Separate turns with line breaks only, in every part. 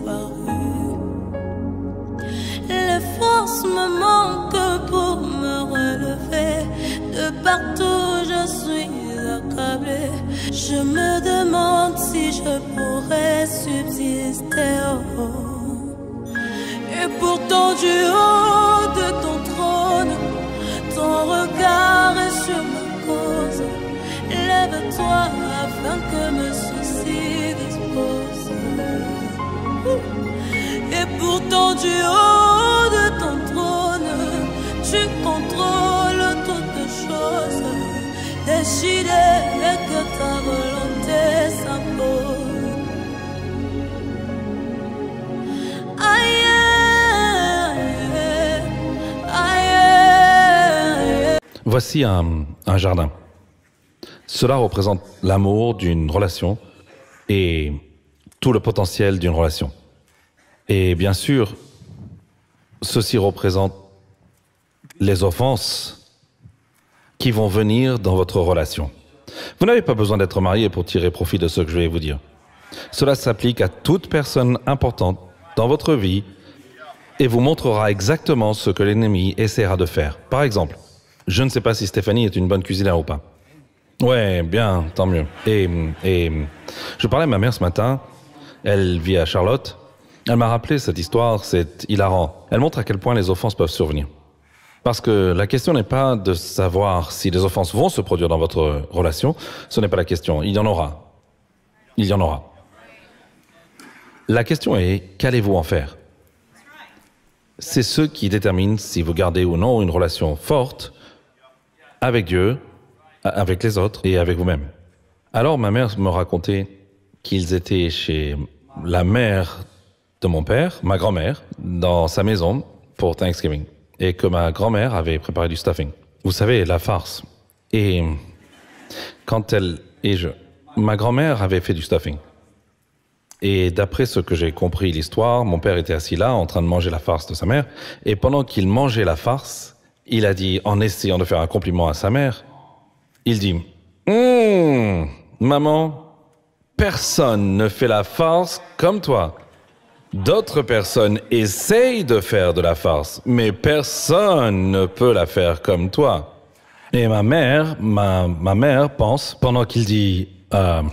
disparu. Les forces me manquent pour me relever. De partout je suis accablée. Je me demande si je pourrais subsister. Et pourtant du haut de ton trône, ton regard est sur ma cause. Lève-toi afin que mes soucis disposent. Et pourtant du haut de ton trône, tu contrôles toutes choses. Décider que ta volonté s'impose. Aïe, aïe, aïe.
Voici un jardin. Cela représente l'amour d'une relation et tout le potentiel d'une relation. Et bien sûr, ceci représente les offenses qui vont venir dans votre relation. Vous n'avez pas besoin d'être marié pour tirer profit de ce que je vais vous dire. Cela s'applique à toute personne importante dans votre vie et vous montrera exactement ce que l'ennemi essaiera de faire. Par exemple, je ne sais pas si Stéphanie est une bonne cuisinière ou pas. Ouais, bien, tant mieux. Et je parlais à ma mère ce matin, elle vit à Charlotte. Elle m'a rappelé cette histoire, c'est hilarant. Elle montre à quel point les offenses peuvent survenir. Parce que la question n'est pas de savoir si les offenses vont se produire dans votre relation, ce n'est pas la question, il y en aura. Il y en aura. La question est, qu'allez-vous en faire? C'est ce qui détermine si vous gardez ou non une relation forte avec Dieu, avec les autres et avec vous-même. Alors ma mère me racontait qu'ils étaient chez la mère de mon père, ma grand-mère, dans sa maison pour Thanksgiving. Et que ma grand-mère avait préparé du stuffing. Vous savez, la farce. Et quand ma grand-mère avait fait du stuffing. Et d'après ce que j'ai compris l'histoire, mon père était assis là, en train de manger la farce de sa mère. Et pendant qu'il mangeait la farce, il a dit, en essayant de faire un compliment à sa mère, il dit, maman, personne ne fait la farce comme toi. D'autres personnes essayent de faire de la farce, mais personne ne peut la faire comme toi. Et ma mère pense, pendant qu'il dit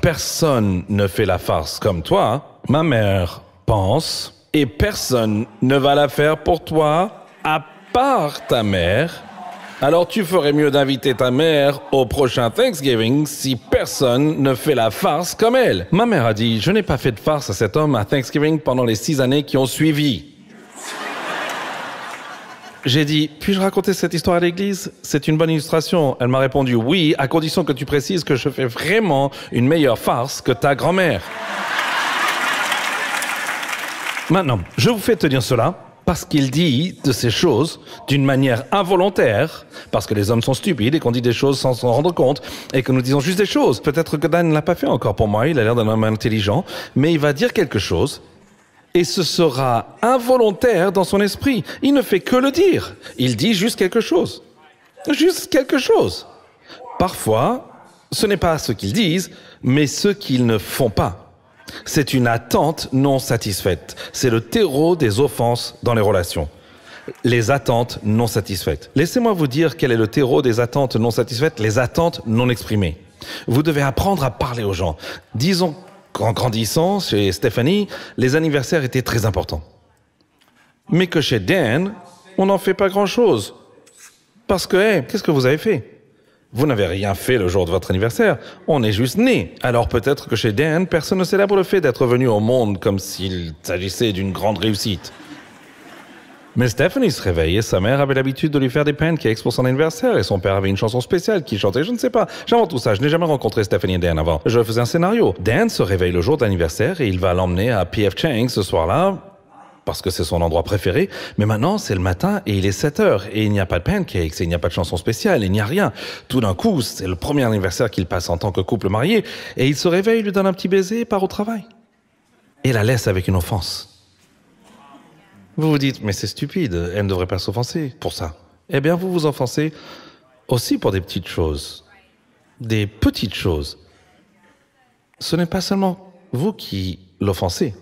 personne ne fait la farce comme toi, ma mère pense, et personne ne va la faire pour toi à part ta mère. Alors tu ferais mieux d'inviter ta mère au prochain Thanksgiving si personne ne fait la farce comme elle. Ma mère a dit, je n'ai pas fait de farce à cet homme à Thanksgiving pendant les 6 années qui ont suivi. J'ai dit, puis-je raconter cette histoire à l'église? C'est une bonne illustration. Elle m'a répondu, oui, à condition que tu précises que je fais vraiment une meilleure farce que ta grand-mère. Maintenant, je vous fais tenir cela. Parce qu'il dit de ces choses d'une manière involontaire, parce que les hommes sont stupides et qu'on dit des choses sans s'en rendre compte, et que nous disons juste des choses. Peut-être que Dan ne l'a pas fait encore pour moi, il a l'air d'un homme intelligent, mais il va dire quelque chose, et ce sera involontaire dans son esprit. Il ne fait que le dire. Il dit juste quelque chose. Juste quelque chose. Parfois, ce n'est pas ce qu'ils disent, mais ce qu'ils ne font pas. C'est une attente non satisfaite. C'est le terreau des offenses dans les relations. Les attentes non satisfaites. Laissez-moi vous dire quel est le terreau des attentes non satisfaites, les attentes non exprimées. Vous devez apprendre à parler aux gens. Disons qu'en grandissant, chez Stéphanie, les anniversaires étaient très importants. Mais que chez Dan, on n'en fait pas grand-chose. Parce que, qu'est-ce que vous avez fait ? Vous n'avez rien fait le jour de votre anniversaire, on est juste né. Alors peut-être que chez Dan, personne ne célèbre le fait d'être venu au monde comme s'il s'agissait d'une grande réussite. Mais Stephanie se réveille et sa mère avait l'habitude de lui faire des pancakes pour son anniversaire et son père avait une chanson spéciale qu'il chantait, je ne sais pas. J'invente tout ça, je n'ai jamais rencontré Stephanie et Dan avant. Je faisais un scénario. Dan se réveille le jour d'anniversaire et il va l'emmener à P.F. Chang ce soir-là, parce que c'est son endroit préféré, mais maintenant c'est le matin et il est 7 heures et il n'y a pas de pancakes et il n'y a pas de chanson spéciale, il n'y a rien. Tout d'un coup, c'est le premier anniversaire qu'il passe en tant que couple marié et il se réveille, lui donne un petit baiser et part au travail. Et la laisse avec une offense. Vous vous dites, mais c'est stupide, elle ne devrait pas s'offenser pour ça. Eh bien, vous vous offensez aussi pour des petites choses. Des petites choses. Ce n'est pas seulement vous qui l'offensez.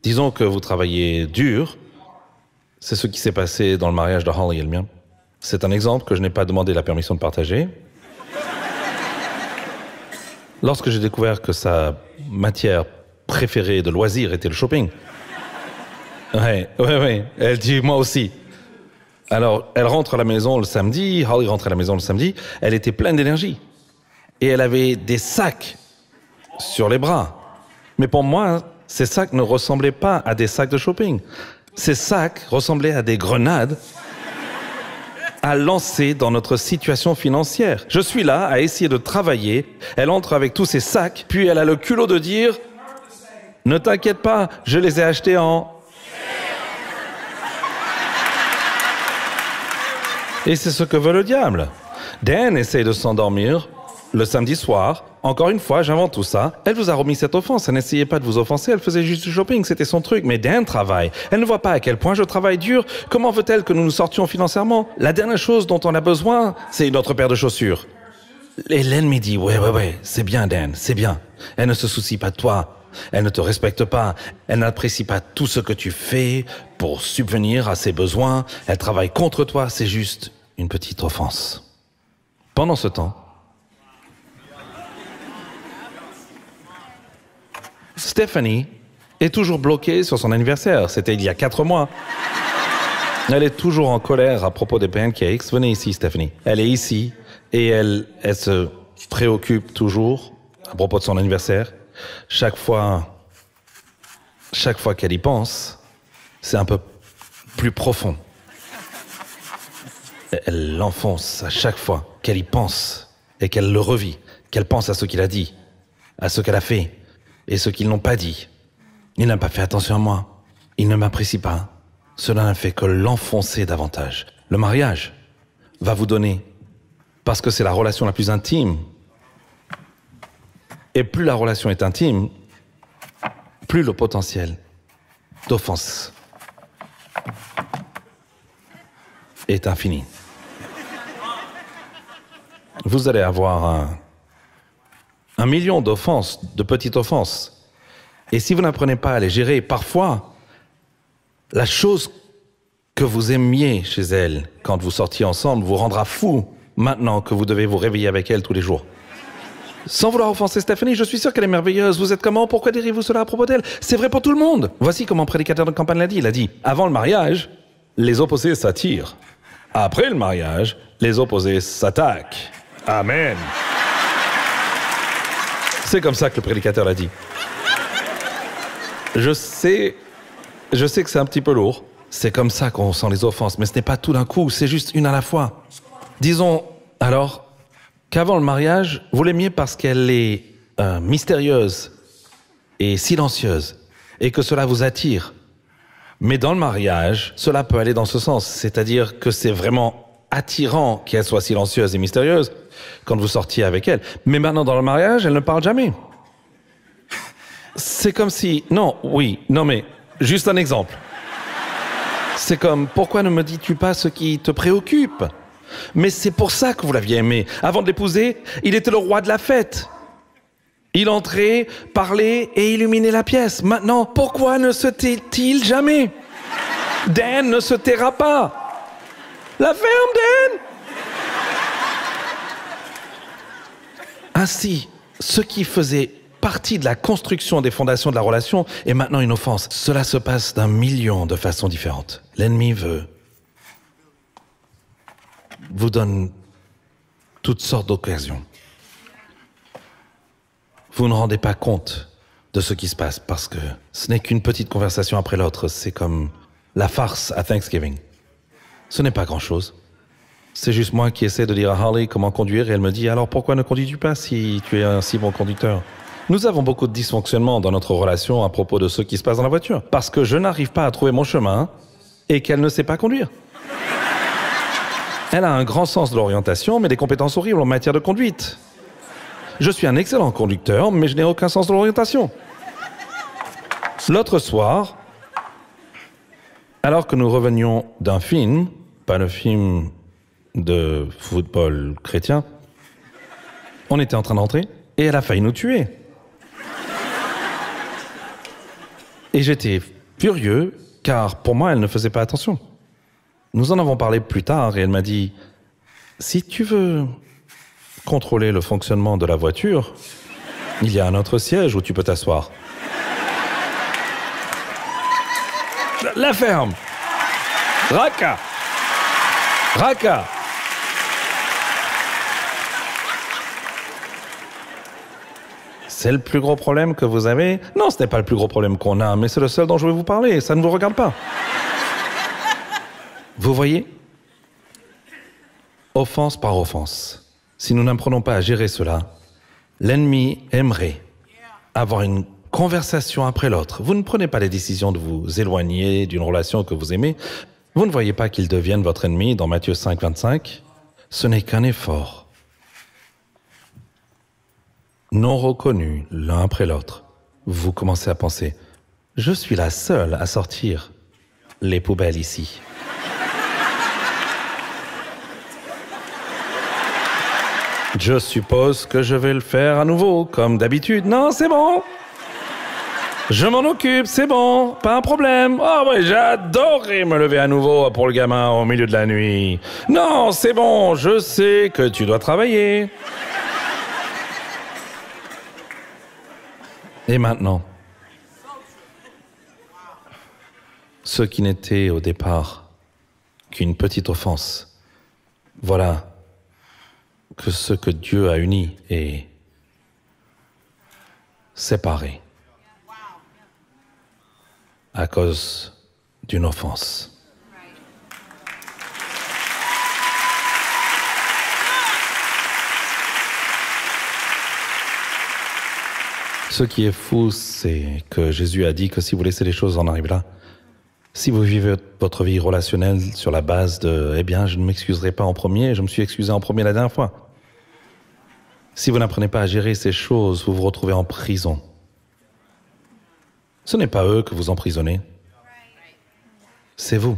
Disons que vous travaillez dur. C'est ce qui s'est passé dans le mariage de Holly et le mien. C'est un exemple que je n'ai pas demandé la permission de partager. Lorsque j'ai découvert que sa matière préférée de loisir était le shopping. Ouais. Elle dit moi aussi. Alors, elle rentre à la maison le samedi, Holly rentre à la maison le samedi, elle était pleine d'énergie. Et elle avait des sacs sur les bras. Mais pour moi, ces sacs ne ressemblaient pas à des sacs de shopping. Ces sacs ressemblaient à des grenades à lancer dans notre situation financière. Je suis là à essayer de travailler. Elle entre avec tous ses sacs, puis elle a le culot de dire « Ne t'inquiète pas, je les ai achetés en... » Et c'est ce que veut le diable. Dan essaye de s'endormir le samedi soir. Encore une fois, j'invente tout ça. Elle vous a remis cette offense. Elle n'essayait pas de vous offenser. Elle faisait juste du shopping. C'était son truc. Mais Dan travaille. Elle ne voit pas à quel point je travaille dur. Comment veut-elle que nous nous sortions financièrement? La dernière chose dont on a besoin, c'est une autre paire de chaussures. Et l'ennemi dit, ouais, c'est bien, Dan, c'est bien. Elle ne se soucie pas de toi. Elle ne te respecte pas. Elle n'apprécie pas tout ce que tu fais pour subvenir à ses besoins. Elle travaille contre toi. C'est juste une petite offense. Pendant ce temps, Stephanie est toujours bloquée sur son anniversaire. C'était il y a 4 mois. Elle est toujours en colère à propos des pancakes. Venez ici, Stephanie. Elle est ici et elle se préoccupe toujours à propos de son anniversaire. Chaque fois qu'elle y pense, c'est un peu plus profond. Elle l'enfonce à chaque fois qu'elle y pense et qu'elle le revit, qu'elle pense à ce qu'il a dit, à ce qu'elle a fait et ce qu'ils n'ont pas dit. Il n'a pas fait attention à moi. Il ne m'apprécie pas. Cela n'a fait que l'enfoncer davantage. Le mariage va vous donner, parce que c'est la relation la plus intime. Et plus la relation est intime, plus le potentiel d'offense est infini. Vous allez avoir un million d'offenses, de petites offenses. Et si vous n'apprenez pas à les gérer, parfois, la chose que vous aimiez chez elle quand vous sortiez ensemble vous rendra fou maintenant que vous devez vous réveiller avec elle tous les jours. Sans vouloir offenser Stephanie, je suis sûr qu'elle est merveilleuse. Vous êtes comment? Pourquoi direz-vous cela à propos d'elle? C'est vrai pour tout le monde. Voici comment un prédicateur de campagne l'a dit. Il a dit, avant le mariage, les opposés s'attirent. Après le mariage, les opposés s'attaquent. Amen. C'est comme ça que le prédicateur l'a dit. Je sais que c'est un petit peu lourd. C'est comme ça qu'on sent les offenses, mais ce n'est pas tout d'un coup, c'est juste une à la fois. Disons, alors, qu'avant le mariage, vous l'aimiez parce qu'elle est mystérieuse et silencieuse, et que cela vous attire. Mais dans le mariage, cela peut aller dans ce sens, c'est-à-dire que c'est vraiment attirant qu'elle soit silencieuse et mystérieuse quand vous sortiez avec elle. Mais maintenant, dans le mariage, elle ne parle jamais. C'est comme si... Non, mais juste un exemple. C'est comme, pourquoi ne me dis-tu pas ce qui te préoccupe? Mais c'est pour ça que vous l'aviez aimé. Avant de l'épouser, il était le roi de la fête. Il entrait, parlait et illuminait la pièce. Maintenant, pourquoi ne se tait-il jamais? Dan ne se taira pas. La ferme, Dan! Ainsi, ce qui faisait partie de la construction des fondations de la relation est maintenant une offense. Cela se passe d'un million de façons différentes. L'ennemi vous donne toutes sortes d'occasions. Vous ne rendez pas compte de ce qui se passe parce que ce n'est qu'une petite conversation après l'autre. C'est comme la farce à Thanksgiving. Ce n'est pas grand-chose. C'est juste moi qui essaie de dire à Holly comment conduire et elle me dit « Alors pourquoi ne conduis-tu pas si tu es un si bon conducteur ?» Nous avons beaucoup de dysfonctionnements dans notre relation à propos de ce qui se passe dans la voiture. Parce que je n'arrive pas à trouver mon chemin et qu'elle ne sait pas conduire. Elle a un grand sens de l'orientation, mais des compétences horribles en matière de conduite. Je suis un excellent conducteur, mais je n'ai aucun sens de l'orientation. L'autre soir, alors que nous revenions d'un film, pas le film de football chrétien, on était en train d'entrer et elle a failli nous tuer. Et j'étais furieux, car pour moi, elle ne faisait pas attention. Nous en avons parlé plus tard et elle m'a dit « Si tu veux contrôler le fonctionnement de la voiture, il y a un autre siège où tu peux t'asseoir. » La ferme. Raka. Raka. C'est le plus gros problème que vous avez? Non, ce n'est pas le plus gros problème qu'on a, mais c'est le seul dont je vais vous parler. Ça ne vous regarde pas. Vous voyez? Offense par offense. Si nous n'apprenons pas à gérer cela, l'ennemi aimerait avoir une conversation après l'autre. Vous ne prenez pas les décisions de vous éloigner d'une relation que vous aimez. Vous ne voyez pas qu'il devienne votre ennemi dans Matthieu 5, 25. Ce n'est qu'un effort. Non reconnu l'un après l'autre. Vous commencez à penser, je suis la seule à sortir les poubelles ici. Je suppose que je vais le faire à nouveau, comme d'habitude. Non, c'est bon. Je m'en occupe, c'est bon, pas un problème. Oh ouais, j'adorerais me lever à nouveau pour le gamin au milieu de la nuit. Non, c'est bon, je sais que tu dois travailler. Et maintenant, ce qui n'était au départ qu'une petite offense, voilà que ce que Dieu a uni est séparé à cause d'une offense. Ce qui est fou, c'est que Jésus a dit que si vous laissez les choses en arriver là, si vous vivez votre vie relationnelle sur la base de « Eh bien, je ne m'excuserai pas en premier, je me suis excusé en premier la dernière fois ». Si vous n'apprenez pas à gérer ces choses, vous vous retrouvez en prison. Ce n'est pas eux que vous emprisonnez, c'est vous.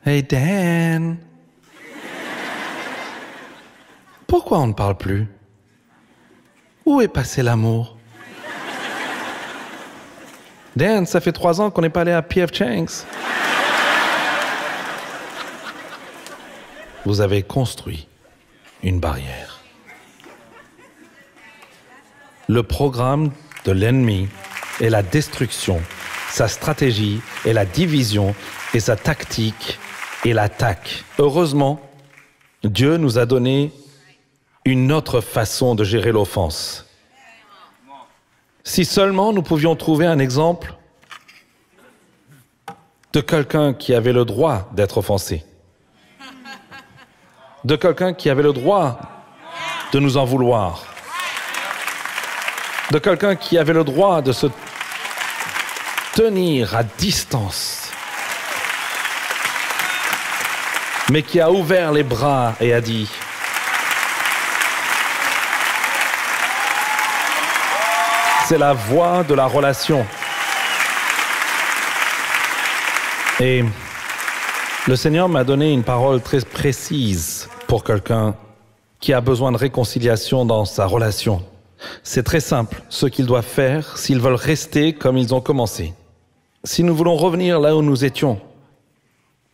Hey Dan, pourquoi on ne parle plus? Où est passé l'amour? Dan, ça fait 3 ans qu'on n'est pas allé à P.F. Chang's. Vous avez construit une barrière. Le programme de l'ennemi est la destruction, sa stratégie est la division et sa tactique est l'attaque. Heureusement, Dieu nous a donné une autre façon de gérer l'offense. Si seulement nous pouvions trouver un exemple de quelqu'un qui avait le droit d'être offensé, de quelqu'un qui avait le droit de nous en vouloir, de quelqu'un qui avait le droit de se tenir à distance, mais qui a ouvert les bras et a dit: c'est la voie de la relation. Et le Seigneur m'a donné une parole très précise pour quelqu'un qui a besoin de réconciliation dans sa relation. C'est très simple, ce qu'ils doivent faire s'ils veulent rester comme ils ont commencé. Si nous voulons revenir là où nous étions,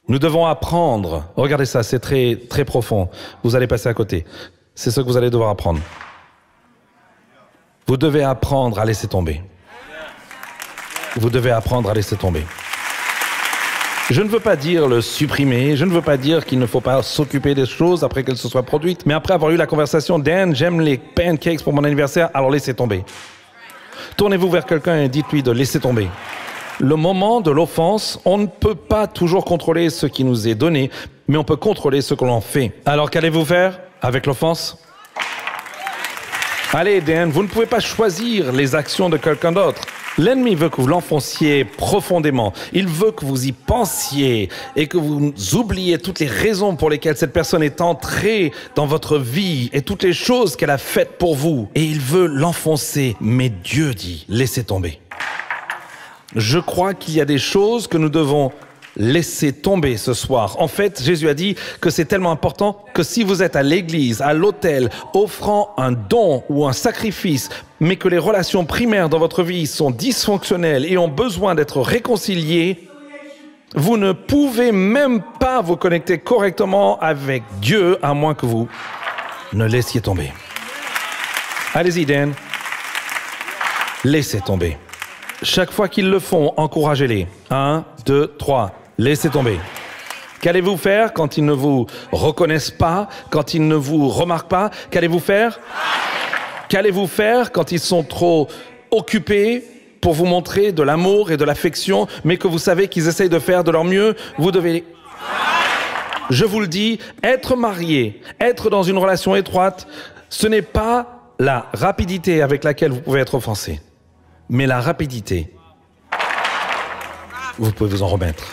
nous devons apprendre. Regardez ça, c'est très, très profond. Vous allez passer à côté. C'est ce que vous allez devoir apprendre. Vous devez apprendre à laisser tomber. Vous devez apprendre à laisser tomber. Je ne veux pas dire le supprimer, je ne veux pas dire qu'il ne faut pas s'occuper des choses après qu'elles se soient produites, mais après avoir eu la conversation, Dan, j'aime les pancakes pour mon anniversaire, alors laissez tomber. Tournez-vous vers quelqu'un et dites-lui de laisser tomber. Le moment de l'offense, on ne peut pas toujours contrôler ce qui nous est donné, mais on peut contrôler ce que l'on fait. Alors qu'allez-vous faire avec l'offense? Allez, Dan, vous ne pouvez pas choisir les actions de quelqu'un d'autre. L'ennemi veut que vous l'enfonciez profondément. Il veut que vous y pensiez et que vous oubliez toutes les raisons pour lesquelles cette personne est entrée dans votre vie et toutes les choses qu'elle a faites pour vous. Et il veut l'enfoncer. Mais Dieu dit, laissez tomber. Je crois qu'il y a des choses que nous devons laissez tomber ce soir. En fait, Jésus a dit que c'est tellement important que si vous êtes à l'église, à l'autel, offrant un don ou un sacrifice, mais que les relations primaires dans votre vie sont dysfonctionnelles et ont besoin d'être réconciliées, vous ne pouvez même pas vous connecter correctement avec Dieu à moins que vous ne laissiez tomber. Allez-y, Dan. Laissez tomber. Chaque fois qu'ils le font, encouragez-les. 1, 2, 3. Laissez tomber. Qu'allez-vous faire quand ils ne vous reconnaissent pas, quand ils ne vous remarquent pas? Qu'allez-vous faire? Qu'allez-vous faire quand ils sont trop occupés pour vous montrer de l'amour et de l'affection, mais que vous savez qu'ils essayent de faire de leur mieux? Vous devez... Je vous le dis, être marié, être dans une relation étroite, ce n'est pas la rapidité avec laquelle vous pouvez être offensé, mais la rapidité, vous pouvez vous en remettre.